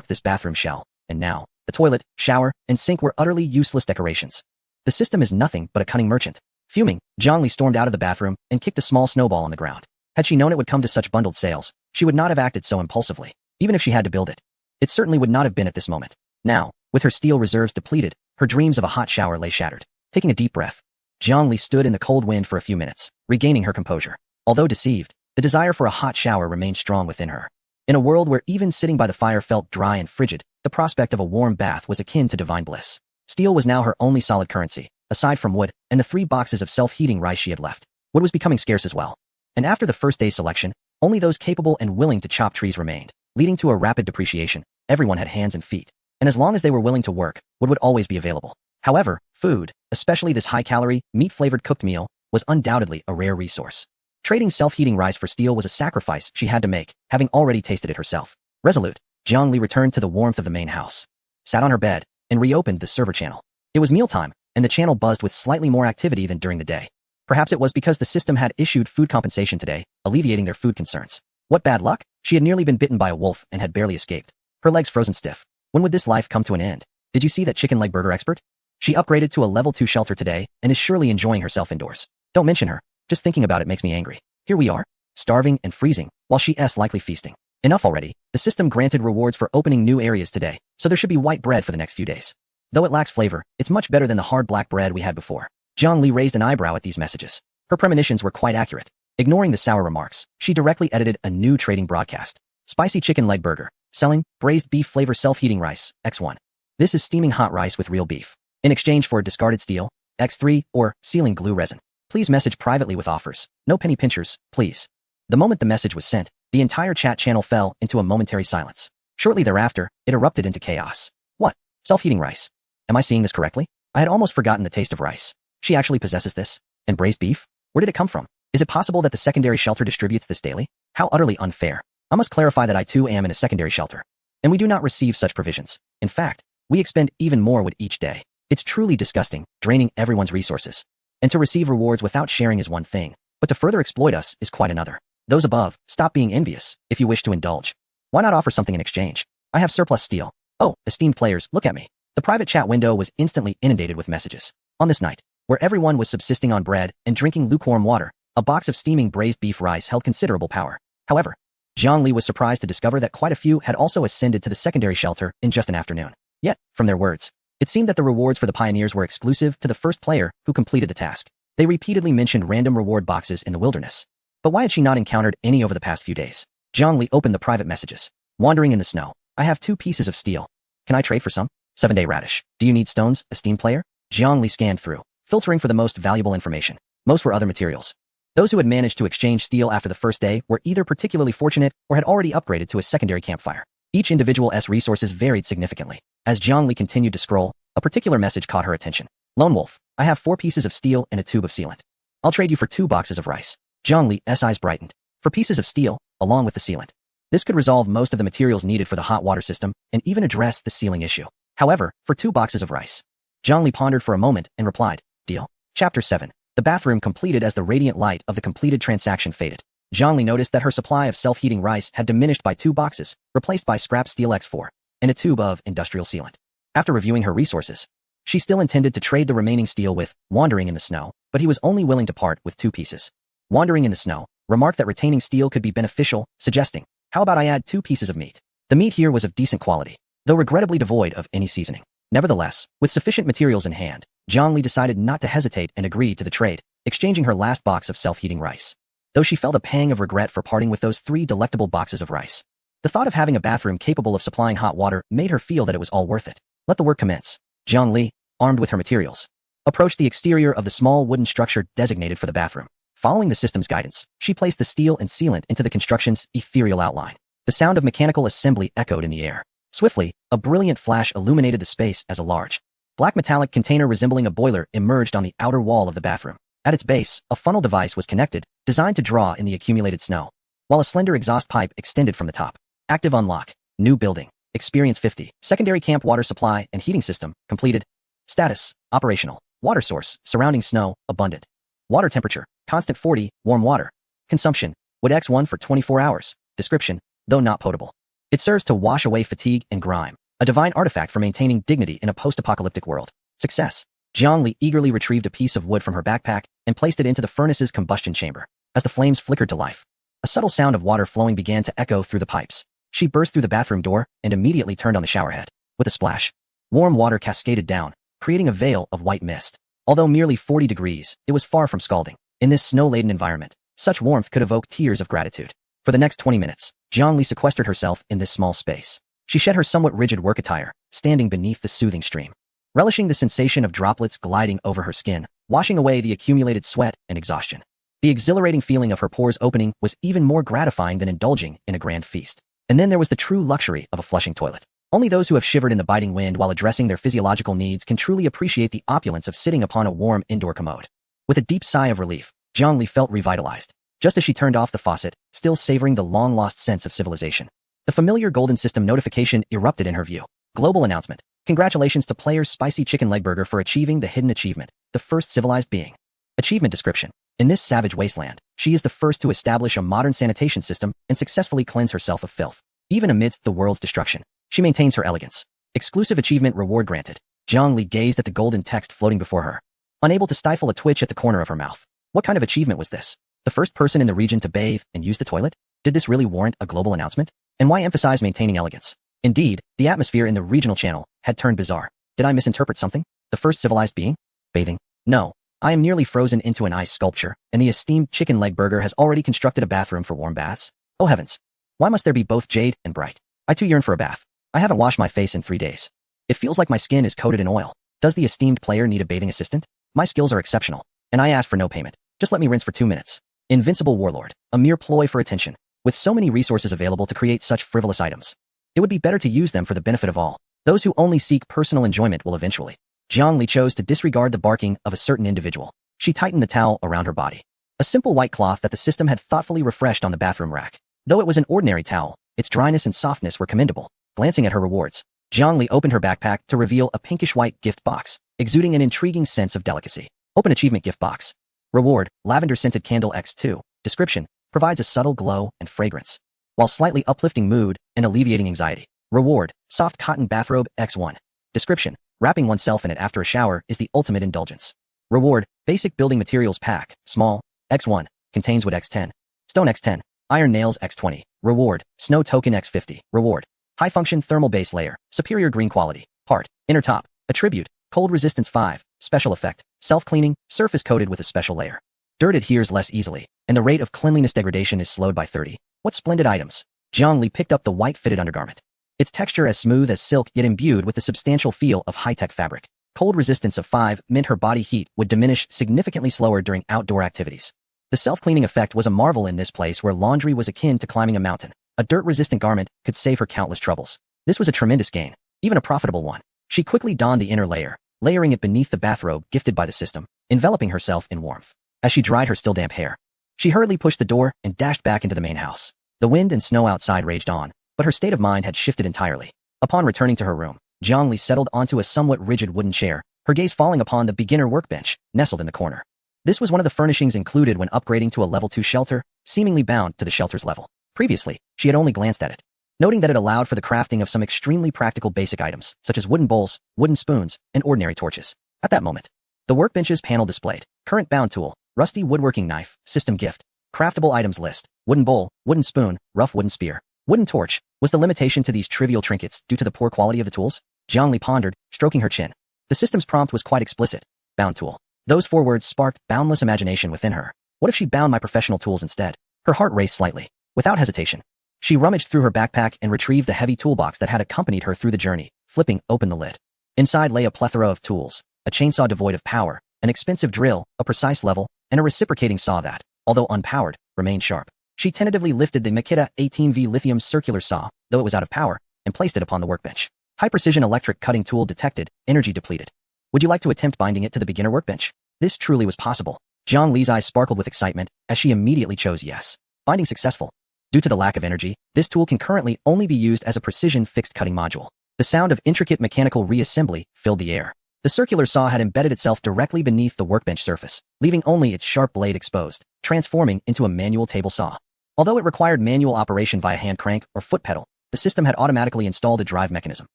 this bathroom shell, and now, the toilet, shower, and sink were utterly useless decorations. The system is nothing but a cunning merchant. Fuming, Zhongli stormed out of the bathroom and kicked a small snowball on the ground. Had she known it would come to such bundled sales, she would not have acted so impulsively, even if she had to build it. It certainly would not have been at this moment. Now, with her steel reserves depleted, her dreams of a hot shower lay shattered. Taking a deep breath, Zhongli stood in the cold wind for a few minutes, regaining her composure. Although deceived, the desire for a hot shower remained strong within her. In a world where even sitting by the fire felt dry and frigid, the prospect of a warm bath was akin to divine bliss. Steel was now her only solid currency, aside from wood and the 3 boxes of self-heating rice she had left. Wood was becoming scarce as well. And after the first day's selection, only those capable and willing to chop trees remained, leading to a rapid depreciation. Everyone had hands and feet, and as long as they were willing to work, wood would always be available. However, food, especially this high-calorie, meat-flavored cooked meal, was undoubtedly a rare resource. Trading self-heating rice for steel was a sacrifice she had to make, having already tasted it herself. Resolute, Zhongli returned to the warmth of the main house, sat on her bed, and reopened the server channel. It was mealtime, and the channel buzzed with slightly more activity than during the day. Perhaps it was because the system had issued food compensation today, alleviating their food concerns. What bad luck! She had nearly been bitten by a wolf and had barely escaped. Her legs frozen stiff. When would this life come to an end? Did you see that chicken leg burger expert? She upgraded to a level 2 shelter today and is surely enjoying herself indoors. Don't mention her. Just thinking about it makes me angry. Here we are, starving and freezing, while she's likely feasting. Enough already. The system granted rewards for opening new areas today, so there should be white bread for the next few days. Though it lacks flavor, it's much better than the hard black bread we had before. Zhongli raised an eyebrow at these messages. Her premonitions were quite accurate. Ignoring the sour remarks, she directly edited a new trading broadcast. Spicy chicken leg burger. Selling, braised beef flavor self-heating rice, X1. This is steaming hot rice with real beef. In exchange for discarded steel, X3, or sealing glue resin. Please message privately with offers. No penny pinchers, please. The moment the message was sent, the entire chat channel fell into a momentary silence. Shortly thereafter, it erupted into chaos. What? Self-heating rice? Am I seeing this correctly? I had almost forgotten the taste of rice. She actually possesses this? And braised beef? Where did it come from? Is it possible that the secondary shelter distributes this daily? How utterly unfair. I must clarify that I too am in a secondary shelter. And we do not receive such provisions. In fact, we expend even more wood each day. It's truly disgusting, draining everyone's resources. And to receive rewards without sharing is one thing, but to further exploit us is quite another. Those above, stop being envious, if you wish to indulge. Why not offer something in exchange? I have surplus steel. Oh, esteemed players, look at me. The private chat window was instantly inundated with messages. On this night, where everyone was subsisting on bread and drinking lukewarm water, a box of steaming braised beef rice held considerable power. However, Zhongli was surprised to discover that quite a few had also ascended to the secondary shelter in just an afternoon. Yet, from their words, it seemed that the rewards for the pioneers were exclusive to the first player who completed the task. They repeatedly mentioned random reward boxes in the wilderness. But why had she not encountered any over the past few days? Zhongli opened the private messages. Wandering in the snow. I have 2 pieces of steel. Can I trade for some? 7-day radish. Do you need stones, esteemed player? Zhongli scanned through, filtering for the most valuable information. Most were other materials. Those who had managed to exchange steel after the first day were either particularly fortunate or had already upgraded to a secondary campfire. Each individual's resources varied significantly. As Zhongli continued to scroll, a particular message caught her attention. Lone Wolf, I have 4 pieces of steel and a tube of sealant. I'll trade you for 2 boxes of rice. Zhongli's eyes brightened. For pieces of steel, along with the sealant. This could resolve most of the materials needed for the hot water system and even address the sealing issue. However, for 2 boxes of rice. Zhongli pondered for a moment and replied, deal. Chapter 7. The bathroom completed as the radiant light of the completed transaction faded. Zhongli noticed that her supply of self-heating rice had diminished by 2 boxes, replaced by scrap steel X4, and a tube of industrial sealant. After reviewing her resources, she still intended to trade the remaining steel with Wandering in the Snow, but he was only willing to part with 2 pieces. Wandering in the Snow remarked that retaining steel could be beneficial, suggesting, how about I add 2 pieces of meat? The meat here was of decent quality, though regrettably devoid of any seasoning. Nevertheless, with sufficient materials in hand, Zhongli decided not to hesitate and agreed to the trade, exchanging her last box of self-heating rice. Though she felt a pang of regret for parting with those 3 delectable boxes of rice, the thought of having a bathroom capable of supplying hot water made her feel that it was all worth it. Let the work commence. Zhongli, armed with her materials, approached the exterior of the small wooden structure designated for the bathroom. Following the system's guidance, she placed the steel and sealant into the construction's ethereal outline. The sound of mechanical assembly echoed in the air. Swiftly, a brilliant flash illuminated the space as a large, black metallic container resembling a boiler emerged on the outer wall of the bathroom. At its base, a funnel device was connected, designed to draw in the accumulated snow, while a slender exhaust pipe extended from the top. Active unlock. New building. Experience 50. Secondary camp water supply and heating system, completed. Status, operational. Water source, surrounding snow, abundant. Water temperature, constant 40, warm water. Consumption, wood X1 for 24 hours. Description, though not potable. It serves to wash away fatigue and grime, a divine artifact for maintaining dignity in a post-apocalyptic world. Success. Jiangli eagerly retrieved a piece of wood from her backpack and placed it into the furnace's combustion chamber. As the flames flickered to life, a subtle sound of water flowing began to echo through the pipes. She burst through the bathroom door and immediately turned on the showerhead. With a splash, warm water cascaded down, creating a veil of white mist. Although merely 40 degrees, it was far from scalding. In this snow-laden environment, such warmth could evoke tears of gratitude. For the next 20 minutes, Jiangli sequestered herself in this small space. She shed her somewhat rigid work attire, standing beneath the soothing stream, relishing the sensation of droplets gliding over her skin, washing away the accumulated sweat and exhaustion. The exhilarating feeling of her pores opening was even more gratifying than indulging in a grand feast. And then there was the true luxury of a flushing toilet. Only those who have shivered in the biting wind while addressing their physiological needs can truly appreciate the opulence of sitting upon a warm indoor commode. With a deep sigh of relief, Jiangli felt revitalized, just as she turned off the faucet, still savoring the long-lost sense of civilization. The familiar golden system notification erupted in her view. Global announcement. Congratulations to players Spicy Chicken Leg Burger for achieving the hidden achievement, the first civilized being. Achievement description. In this savage wasteland, she is the first to establish a modern sanitation system and successfully cleanse herself of filth. Even amidst the world's destruction, she maintains her elegance. Exclusive achievement reward granted. Jiangli gazed at the golden text floating before her, unable to stifle a twitch at the corner of her mouth. What kind of achievement was this? The first person in the region to bathe and use the toilet? Did this really warrant a global announcement? And why emphasize maintaining elegance? Indeed, the atmosphere in the regional channel had turned bizarre. Did I misinterpret something? The first civilized being? Bathing? No. I am nearly frozen into an ice sculpture, and the esteemed Chicken Leg Burger has already constructed a bathroom for warm baths. Oh heavens. Why must there be both jade and bright? I too yearn for a bath. I haven't washed my face in 3 days. It feels like my skin is coated in oil. Does the esteemed player need a bathing assistant? My skills are exceptional, and I ask for no payment. Just let me rinse for 2 minutes. Invincible warlord, a mere ploy for attention. With so many resources available to create such frivolous items, it would be better to use them for the benefit of all. Those who only seek personal enjoyment will eventually. Jiangli chose to disregard the barking of a certain individual. She tightened the towel around her body. A simple white cloth that the system had thoughtfully refreshed on the bathroom rack. Though it was an ordinary towel, its dryness and softness were commendable. Glancing at her rewards, Jiangli opened her backpack to reveal a pinkish-white gift box, exuding an intriguing sense of delicacy. Open achievement gift box. Reward, lavender-scented candle X2. Description, provides a subtle glow and fragrance, while slightly uplifting mood and alleviating anxiety. Reward, soft cotton bathrobe X1. Description, wrapping oneself in it after a shower is the ultimate indulgence. Reward, basic building materials pack, small, X1, contains wood X10, stone X10, iron nails X20. Reward, snow token X50. Reward, high function thermal base layer, superior green quality. Part, inner top, attribute, cold resistance 5, special effect, self-cleaning, surface coated with a special layer. Dirt adheres less easily, and the rate of cleanliness degradation is slowed by 30. What splendid items. Jiangli picked up the white fitted undergarment. Its texture as smooth as silk yet imbued with the substantial feel of high-tech fabric. Cold resistance of 5 meant her body heat would diminish significantly slower during outdoor activities. The self-cleaning effect was a marvel in this place where laundry was akin to climbing a mountain. A dirt-resistant garment could save her countless troubles. This was a tremendous gain, even a profitable one. She quickly donned the inner layer, layering it beneath the bathrobe gifted by the system, enveloping herself in warmth. As she dried her still damp hair, she hurriedly pushed the door and dashed back into the main house. The wind and snow outside raged on, but her state of mind had shifted entirely. Upon returning to her room, Jiangli settled onto a somewhat rigid wooden chair, her gaze falling upon the beginner workbench, nestled in the corner. This was one of the furnishings included when upgrading to a level 2 shelter, seemingly bound to the shelter's level. Previously, she had only glanced at it, noting that it allowed for the crafting of some extremely practical basic items, such as wooden bowls, wooden spoons, and ordinary torches. At that moment, the workbench's panel displayed current bound tool, rusty woodworking knife, system gift, craftable items list, wooden bowl, wooden spoon, rough wooden spear, wooden torch. Was the limitation to these trivial trinkets due to the poor quality of the tools? Jiangli pondered, stroking her chin. The system's prompt was quite explicit. Bound tool. Those 4 words sparked boundless imagination within her. What if she bound my professional tools instead? Her heart raced slightly. Without hesitation, she rummaged through her backpack and retrieved the heavy toolbox that had accompanied her through the journey, flipping open the lid. Inside lay a plethora of tools, a chainsaw devoid of power, an expensive drill, a precise level, and a reciprocating saw that, although unpowered, remained sharp. She tentatively lifted the Makita 18V lithium circular saw, though it was out of power, and placed it upon the workbench. High-precision electric cutting tool detected, energy depleted. Would you like to attempt binding it to the beginner workbench? This truly was possible. Jiangli's eyes sparkled with excitement as she immediately chose yes. Binding successful. Due to the lack of energy, this tool can currently only be used as a precision fixed cutting module. The sound of intricate mechanical reassembly filled the air. The circular saw had embedded itself directly beneath the workbench surface, leaving only its sharp blade exposed, transforming into a manual table saw. Although it required manual operation via hand crank or foot pedal, the the system had automatically installed a drive mechanism.